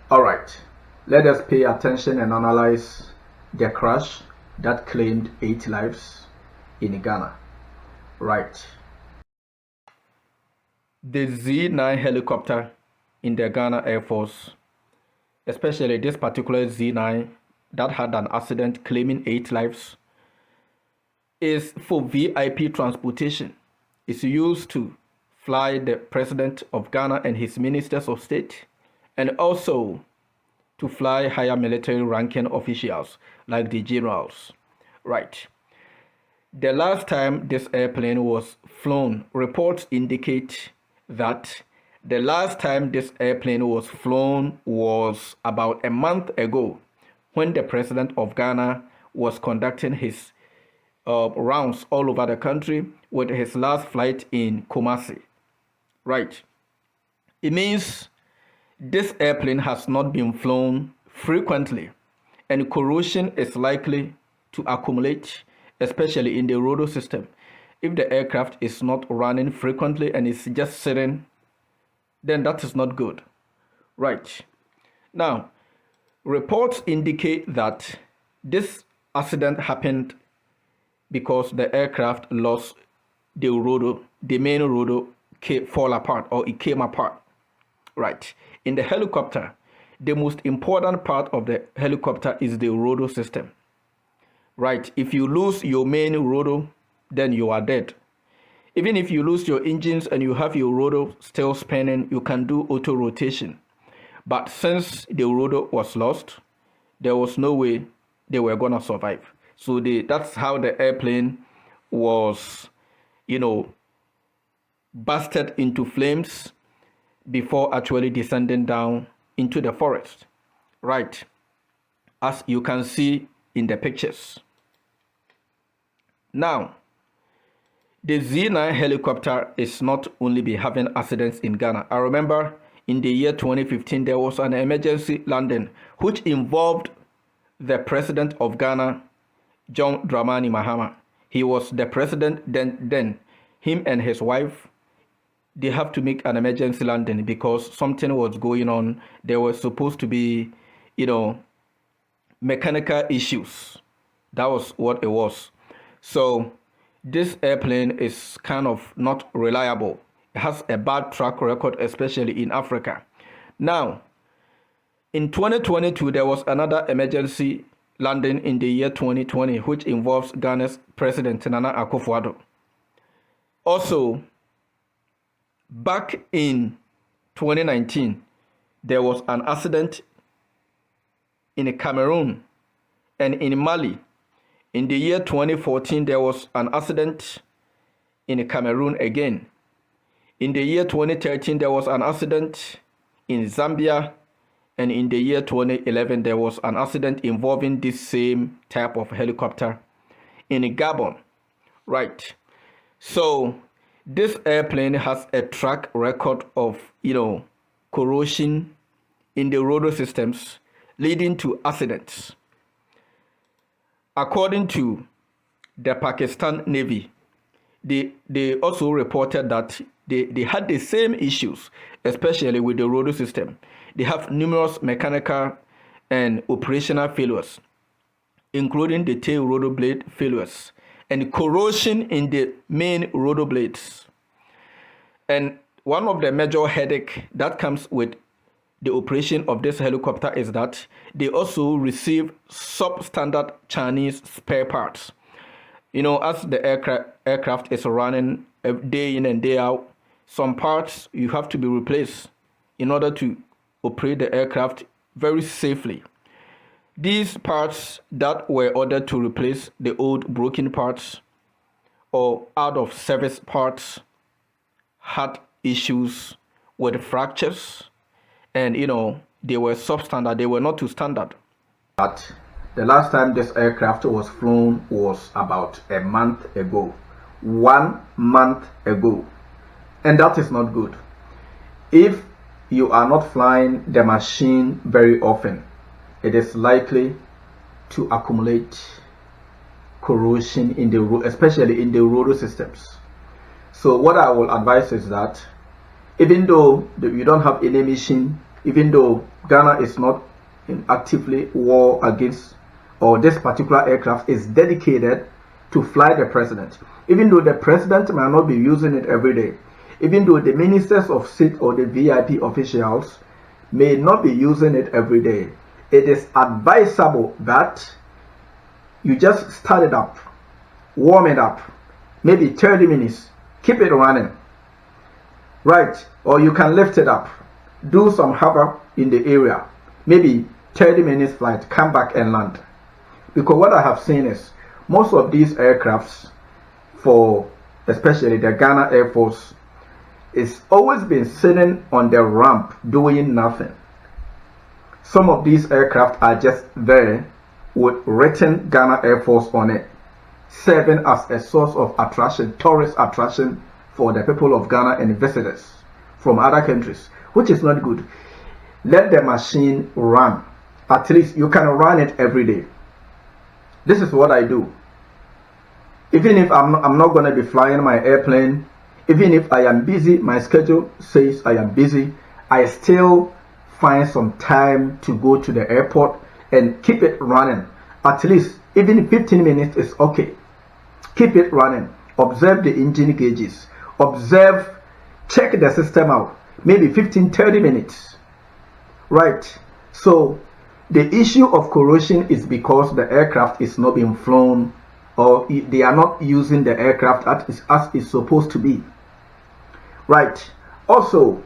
Alright, let us pay attention and analyze the crash that claimed 8 lives in Ghana. Right. The Z9 helicopter in the Ghana Air Force, especially this particular Z9 that had an accident claiming 8 lives, is for VIP transportation. It's used to fly the President of Ghana and his ministers of state, and also to fly higher military ranking officials like the generals. Right. The last time this airplane was flown, reports indicate that the last time this airplane was flown was about a month ago, when the President of Ghana was conducting his rounds all over the country with his last flight in Kumasi. Right. It means this airplane has not been flown frequently, and corrosion is likely to accumulate, especially in the rotor system. If the aircraft is not running frequently and is just sitting, then that is not good. Right. Now, reports indicate that this accident happened because the aircraft lost the rotor, the main rotor fall apart, or it came apart. Right. In the helicopter, the most important part of the helicopter is the rotor system. Right. If you lose your main rotor, then you are dead. Even if you lose your engines and you have your rotor still spinning, you can do auto rotation. But since the rotor was lost, there was no way they were gonna survive. So that's how the airplane was, busted into flames before actually descending down into the forest. Right. As you can see in the pictures. Now, the Z9 helicopter is not only be having accidents in Ghana. I remember in the year 2015, there was an emergency landing which involved the President of Ghana, John Dramani Mahama. He was the president then. Him and his wife, they have to make an emergency landing because something was going on. There was supposed to be, mechanical issues. That was what it was. So this airplane is kind of not reliable. It has a bad track record, especially in Africa. Now, in 2022, there was another emergency landing in the year 2020, which involves Ghana's President Nana Akufo-Addo. Also, back in 2019, there was an accident in Cameroon and in Mali. In the year 2014, there was an accident in Cameroon again. In the year 2013, there was an accident in Zambia. And in the year 2011, there was an accident involving this same type of helicopter in Gabon. Right. So this airplane has a track record of, corrosion in the rotor systems, leading to accidents. According to the Pakistan Navy, they also reported that they had the same issues, especially with the rotor system. They have numerous mechanical and operational failures, including the tail rotor blade failures and corrosion in the main rotor blades. And one of the major headaches that comes with the operation of this helicopter is that they also receive substandard Chinese spare parts. As the aircraft is running day in and day out, some parts you have to be replaced in order to operate the aircraft very safely. These parts that were ordered to replace the old broken parts or out of service parts had issues with fractures, and they were substandard, they were not to standard. But the last time this aircraft was flown was about a month ago. 1 month ago. And that is not good. If you are not flying the machine very often, it is likely to accumulate corrosion in the especially in the rotor systems. So what I will advise is that even though you don't have any machine even though Ghana is not in actively war against, or this particular aircraft is dedicated to fly the president. Even though the president might not be using it every day, even though the ministers of state or the VIP officials may not be using it every day, it is advisable that you just start it up, warm it up, maybe 30 minutes, keep it running, right? Or you can lift it up, do some hover in the area, maybe 30 minutes flight, come back and land. Because what I have seen is most of these aircrafts, for especially the Ghana Air Force, it's always been sitting on the ramp doing nothing. Some of these aircraft are just there with written Ghana Air Force on it, serving as a source of attraction, tourist attraction for the people of Ghana and visitors from other countries, which is not good. Let the machine run. At least you can run it every day. This is what I do. Even if I'm not going to be flying my airplane, even if I am busy, my schedule says I am busy, I still find some time to go to the airport and keep it running. At least even 15 minutes is okay. Keep it running. Observe the engine gauges. Observe, check the system out. Maybe 15-30 minutes. Right. So the issue of corrosion is because the aircraft is not being flown, or they are not using the aircraft as it's supposed to be. Right. Also,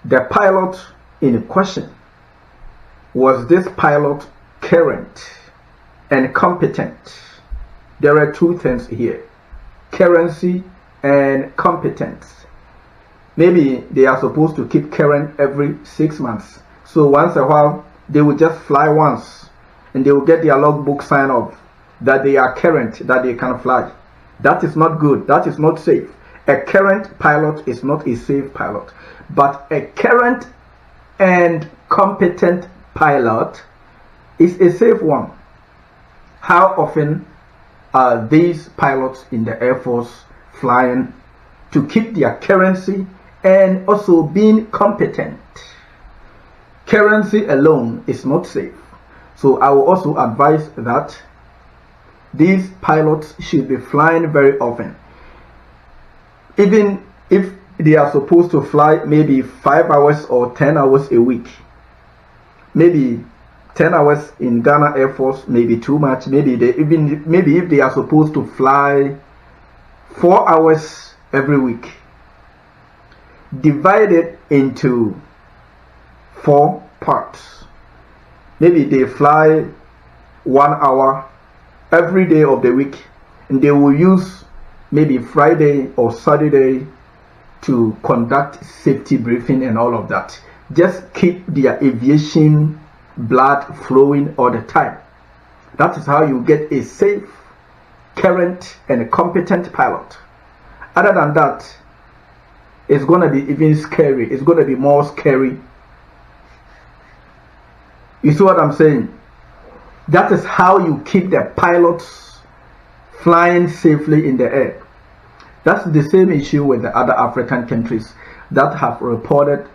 the pilot in question, was this pilot current and competent? There are two things here: currency and competence. Maybe they are supposed to keep current every 6 months, so once a while they will just fly once and they will get their logbook sign off that they are current, that they can fly. That is not good. That is not safe. A current pilot is not a safe pilot, but a current and competent pilot is a safe one. How often are these pilots in the Air Force flying to keep their currency and also being competent? Currency alone is not safe. So I will also advise that these pilots should be flying very often. Even if they are supposed to fly maybe 5 hours or 10 hours a week, maybe 10 hours in Ghana Air Force may be too much. Maybe if they are supposed to fly 4 hours every week, divide it into 4 parts. Maybe they fly 1 hour every day of the week, and they will use maybe Friday or Saturday to conduct safety briefing and all of that. Just keep their aviation blood flowing all the time. That is how you get a safe, current, and competent pilot. Other than that, it's going to be even scary. It's going to be more scary. You see what I'm saying? That is how you keep the pilots flying safely in the air. That's the same issue with the other African countries that have reported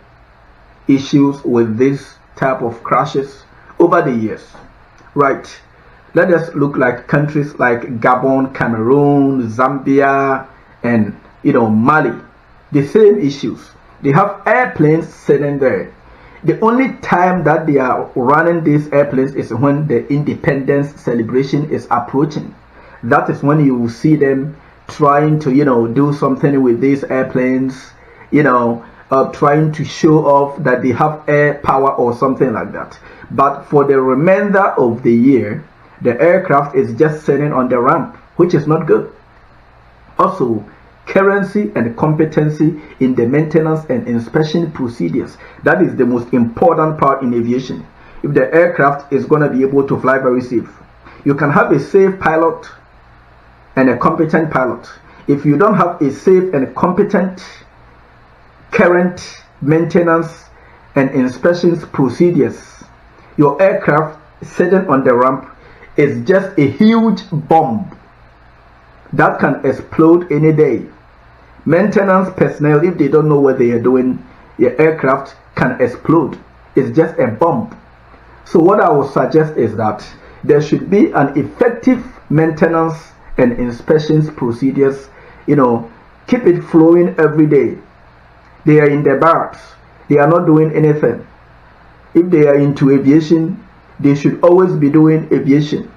issues with this type of crashes over the years. Right. Let us look like countries like Gabon, Cameroon, Zambia, and Mali. The same issues. They have airplanes sitting there. The only time that they are running these airplanes is when the independence celebration is approaching. That is when you will see them trying to do something with these airplanes, trying to show off that they have air power or something like that. But for the remainder of the year, the aircraft is just sitting on the ramp, which is not good. Also, currency and competency in the maintenance and inspection procedures. That is the most important part in aviation. If the aircraft is going to be able to fly very safe, you can have a safe pilot and a competent pilot. If you don't have a safe and competent current maintenance and inspections procedures, your aircraft sitting on the ramp is just a huge bomb that can explode any day. Maintenance personnel, if they don't know what they are doing, your aircraft can explode. It's just a bomb. So what I would suggest is that there should be an effective maintenance and inspections procedures. Keep it flowing every day. They are in the barracks. They are not doing anything. If they are into aviation, they should always be doing aviation.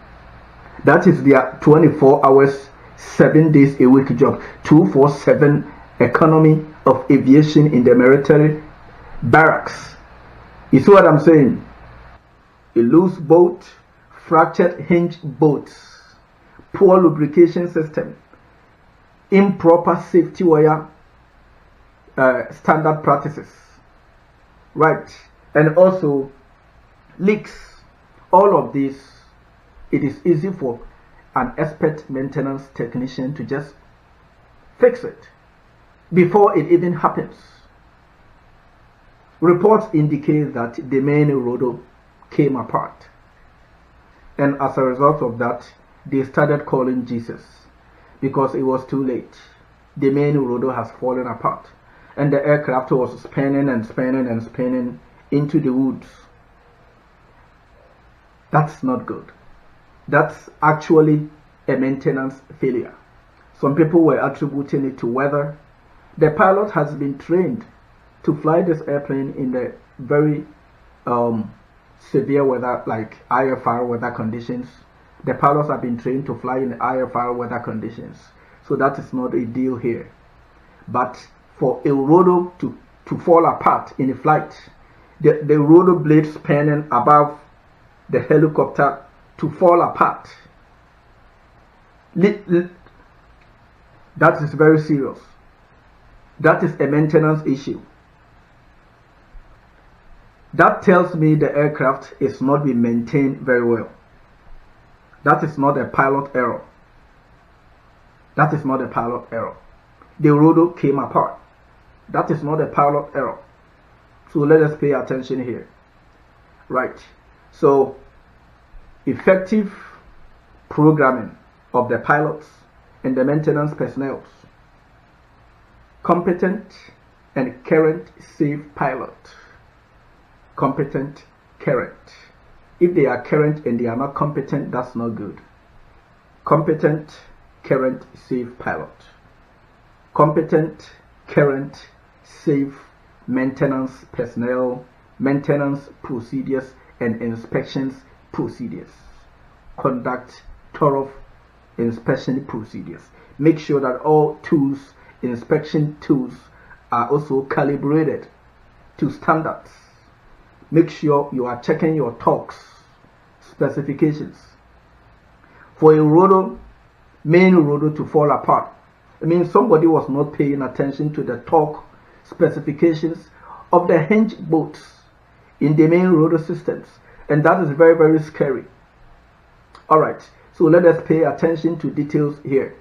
That is their 24 hours, 7 days a week job. 247 economy of aviation in the military barracks. You see what I'm saying? A loose bolt, fractured hinge bolts, poor lubrication system, improper safety wire standard practices, right? And also leaks. All of this, it is easy for an expert maintenance technician to just fix it before it even happens. Reports indicate that the main rotor came apart, and as a result of that, they started calling Jesus because it was too late. The main rotor has fallen apart, and the aircraft was spinning and spinning and spinning into the woods. That's not good. That's actually a maintenance failure. Some people were attributing it to weather. The pilot has been trained to fly this airplane in the very severe weather, like IFR weather conditions. The pilots have been trained to fly in IFR weather conditions. So that is not a deal here. But for a rotor to fall apart in a flight, the rotor blade spanning above the helicopter to fall apart, that is very serious. That is a maintenance issue. That tells me the aircraft is not being maintained very well. That is not a pilot error. That is not a pilot error. The rotor came apart. That is not a pilot error. So let us pay attention here. Right. So effective programming of the pilots and the maintenance personnel. Competent and current safe pilot. Competent, current. If they are current and they are not competent, that's not good. Competent, current, safe pilot. Competent, current, safe maintenance personnel, maintenance procedures and inspections procedures. Conduct thorough inspection procedures. Make sure that all tools, inspection tools, are also calibrated to standards. Make sure you are checking your torques specifications. For a rotor, main rotor to fall apart, I mean somebody was not paying attention to the torque specifications of the hinge bolts in the main rotor systems, and that is very, very scary. Alright, so let us pay attention to details here.